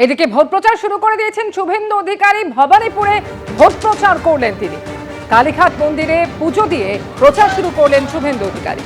এদিকে ভোট প্রচার শুরু করে দিয়েছেন শুভেন্দু অধিকারী। ভবানীপুরে ভোট প্রচার করলেন তিনি। কালীঘাট মন্দিরে পুজো দিয়ে প্রচার শুরু করলেন শুভেন্দু অধিকারী।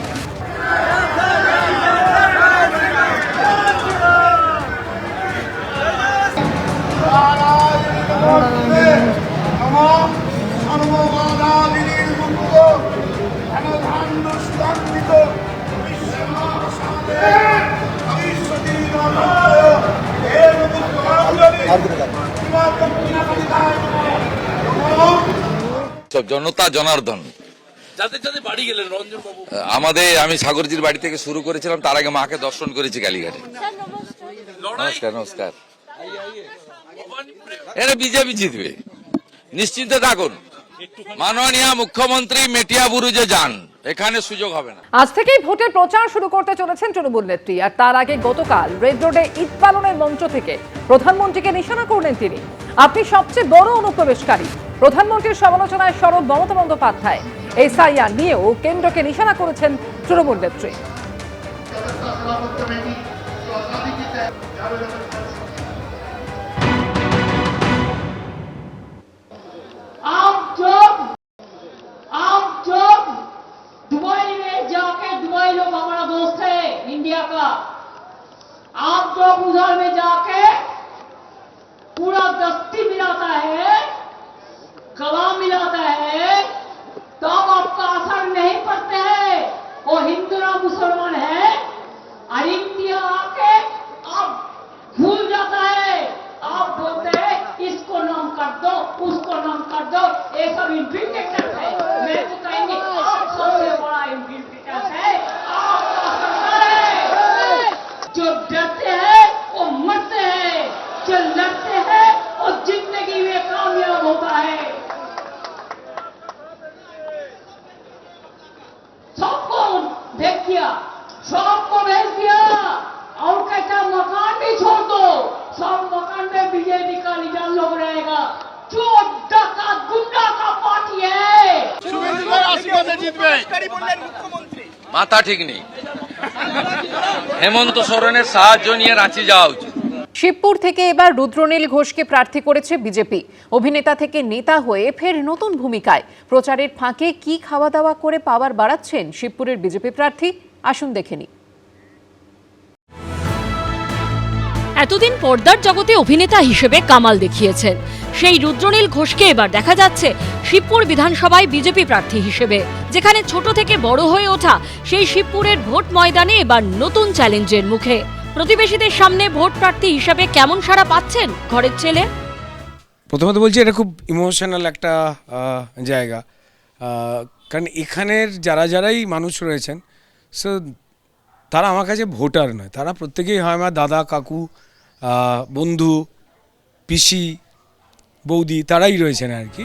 সব জনতা জনার্দন আমি সাগরজির বাড়ি থেকে শুরু করেছিলাম, তার আগে মাকে দর্শন করেছি কালীঘাটে। নমস্কার নমস্কার। এটা বিজেপি জিতবে, নিশ্চিন্তে থাকুন। মাননীয় মুখ্যমন্ত্রী মেটিয়া বুরুজে যান, এখানে সুযোগ হবে না। আজ থেকেই ভোটের প্রচার শুরু করতে চলেছেন তৃণমূল নেত্রী। আর তার আগে গতকাল রেড রোডে ঈদ পালনের মঞ্চ থেকে প্রধানমন্ত্রীকে নিশানা করলেন তিনি। আপনি সবচেয়ে বড় অনুপ্রবেশকারী। প্রধানমন্ত্রীর সমালোচনায় সরব মমতা বন্দ্যোপাধ্যায়। এসআইআর নিয়েও কেন্দ্রকে নিশানা করেছেন তৃণমূল নেত্রী। दुबई में जाके दुबई लोग हमारा दोस्त है इंडिया का। आप जब उधर में जाके पूरा दस्ती मिलाता है, गला मिलाता है, तब आपका असर नहीं पड़ते हैं। वो हिंदू ना मुसलमान है और इंडिया आके आप भूल जाता है। आप बोलते हैं इसको नाम कर दो, उसको नाम कर दो, ये सब इन्फिल्ट्रेटर है। मैं तो कहेंगे आप सबसे बड़ा इन्फिल्ट्रेटर है। आपका सरकार है। जो डरते हैं वो मरते हैं, जो लड़ते हैं वो जिंदगी में कामयाब होता है। सबको देख दिया, सबको भेज दिया और कहता मकान भी छोड़ दो। सब मकान में बीजेपी का लीडर लोग रहेगा। जो डाका गुंडा का पार्टी है। মাথা ঠিক নেই, হেমন্ত সোরেনের সাহায্য নিয়ে রাঁচি যাওয়া উচিত। শিবপুর থেকে এবার রুদ্রনীল ঘোষকে প্রার্থী করেছে বিজেপি। অভিনেতা থেকে নেতা হয়ে ফের নতুন ভূমিকায়। প্রচারের ফাঁকে কি খাওয়া দাওয়া করে পাওয়ার বাড়াচ্ছেন শিবপুরের বিজেপি প্রার্থী, আসুন দেখে নিই। এতদিন পর্দার জগতে অভিনেতা হিসেবে কামাল দেখিয়েছেন সেই রুদ্রনীল ঘোষকে এবার দেখা যাচ্ছে শিবপুর বিধানসভায় বিজেপি প্রার্থী হিসেবে। যেখানে ছোট থেকে বড় হয়ে ওঠা সেই শিবপুরের ভোট ময়দানে এবার নতুন চ্যালেঞ্জের মুখে। প্রতিবেশীদের সামনে ভোট প্রার্থী হিসেবে কেমন সাড়া পাচ্ছেন ঘরের ছেলে? প্রথমত বলছি এটা খুব ইমোশনাল একটা জায়গা, কারণ এখানের যারাই মানুষ রয়েছেন সো তারা আমার কাছে ভোটার নয়, তারা প্রত্যেকেই হয় আমার দাদা, কাকু, বন্ধু, পিসি, বৌদি, তারাই রয়েছেন আর কি।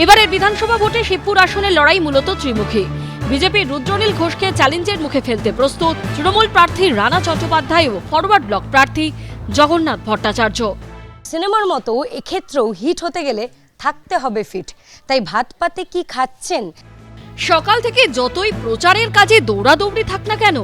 এবারের বিধানসভা ভোটে শিবপুর আসনের লড়াই মূলত ত্রিমুখী। বিজেপির রুদ্রনীল ঘোষকে চ্যালেঞ্জের মুখে ফেলতে প্রস্তুত তৃণমূল প্রার্থী রানা চট্টোপাধ্যায় ও ফরওয়ার্ড ব্লক প্রার্থী জগন্নাথ ভট্টাচার্য। সিনেমার মতো এক্ষেত্রেও হিট হতে গেলে থাকতে হবে ফিট। তাই ভাত পাতে কি খাচ্ছেন? সকাল থেকে যতই প্রচারের কাজে দৌড়াদৌড়ি থাক না কেন,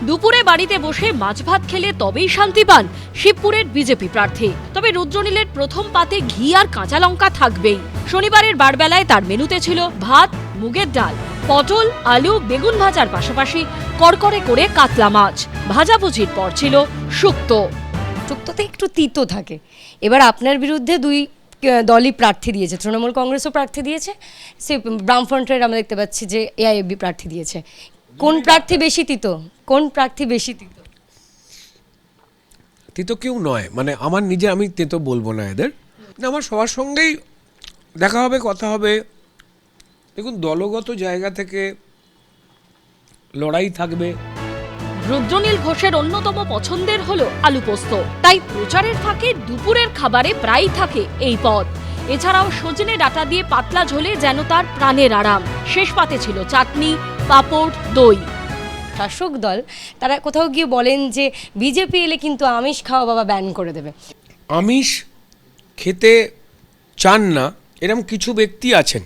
দুপুরে বাড়িতে বসে মাছ ভাত খেলে তবেই শান্তি পান শিবপুরের বিজেপি প্রার্থী। তবে রুদ্রনীলের প্রথম পাতে ঘি আর কাঁচা লঙ্কা থাকবেই। শনিবারের বারবেলায় তার মেনুতে ছিল ভাত, মুগের ডাল, পটল, আলু, বেগুন ভাজার পাশাপাশি কড়কড়ে করে কাতলা মাছ। ভাজাভুজির পর ছিল শুক্তো। শুক্তোতে একটু তিতো থাকে। এবার আপনার বিরুদ্ধে দুই দলই প্রার্থী দিয়েছে, তৃণমূল কংগ্রেসও প্রার্থী দিয়েছে, সে বামফ্রন্টের আমরা দেখতে পাচ্ছি যে এআইএফবি প্রার্থী দিয়েছে। কোন প্রার্থী বেশি তিতো? কোন প্রার্থী বেশি তিতো? তেতো কেউ নয়, মানে আমার নিজে, আমি তেতো বলবো না এদের। আমার সবার সঙ্গেই দেখা হবে, কথা হবে। দেখুন, দলগত জায়গা থেকে লড়াই থাকবে। রুদ্রনীল ঘোষের অন্যতম পছন্দের হলো আলু পোস্ত। তাই প্রচারের ফাঁকে দুপুরের খাবারে প্রায়ই থাকে এই পদ। এছাড়াও সজনে ডাঁটা দিয়ে পাতলা ঝোলে যেন তার প্রাণের আরাম। শেষ পাতে ছিল চাটনি, পাঁপড়, দই। শাসক দল তারা কোথাও গিয়ে বলেন যে বিজেপি এলে কিন্তু আমিষ খাওয়া বাবা ব্যান করে দেবে। আমিষ খেতে চান না এরকম কিছু ব্যক্তি আছেন।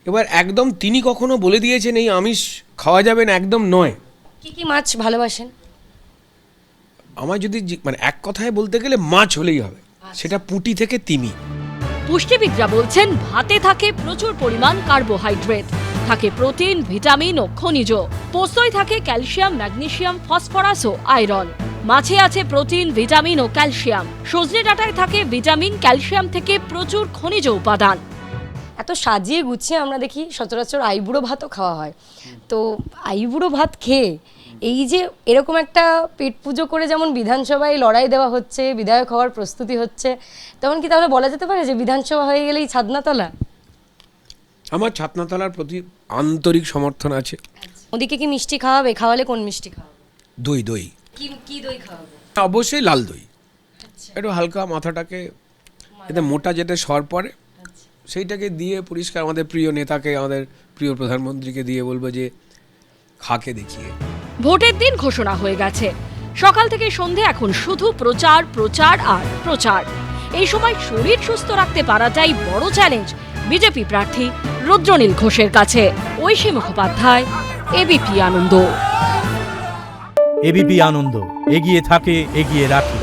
এবার একদম তিনি কখনো বলে দিয়েছেন এই আমিষ খাওয়া যাবে না, একদম নয়। কি কি মাছ ভালোবাসেন? আমার যদি মানে এক কথায় বলতে গেলে মাছ হলেই হবে, সেটা পুঁটি থেকে তিমি। পুষ্টিবিদরা বলছেন ভাতে থাকে প্রচুর পরিমাণ কার্বোহাইড্রেট, থাকে প্রোটিন, ভিটামিন ও খনিজ। পোস্তয় থাকে ক্যালসিয়াম, ম্যাগনেসিয়াম, ফসফরাস ও আয়রন। মাছে আছে প্রোটিন, ভিটামিন ও ক্যালসিয়াম। সজনে ডাঁটায় থাকে ভিটামিন, ক্যালসিয়াম থেকে প্রচুর খনিজ উপাদান। এত সাজিয়ে গুছিয়ে আমরা দেখি সচরাচর আইবুড়ো ভাতও খাওয়া হয়। তো আইবুড়ো ভাত খেয়ে এই যে এরকম একটা পেট পুজো করে যেমন বিধানসভায় লড়াই দেওয়া হচ্ছে, বিধায়ক হওয়ার প্রস্তুতি হচ্ছে, তেমন কি তাহলে বলা যেতে পারে যে বিধানসভা হয়ে গেলেই ছাদনাতলা? আমার ছাতনাতলার প্রতি আন্তরিক সমর্থন আছে। ওদিকে কি মিষ্টি খাওয়াবে? খাওয়ালে কোন মিষ্টি খাওয়াবে? দই দই কি দই খাওয়াবে? অবশ্যই লাল দই, একটু হালকা মাথাটাকে এতে মোটা যেটা সর পড়ে সেইটাকে দিয়ে পরিষ্কার আমাদের প্রিয় নেতাকে, আমাদের প্রিয় প্রধানমন্ত্রীকে দিয়ে বলবো যে খাকে দেখিয়ে। ভোটের দিন ঘোষণা হয়ে গেছে, সকাল থেকে সন্ধে এখন শুধু প্রচার প্রচার আর প্রচার। এই সময় শরীর সুস্থ রাখতে পারাটাই বড় চ্যালেঞ্জ বিজেপি প্রার্থী রুদ্রনীল ঘোষের কাছে। ঐশী মুখোপাধ্যায়, এবিপি আনন্দ। এবিপি আনন্দ, এগিয়ে থাকে, এগিয়ে রাখে।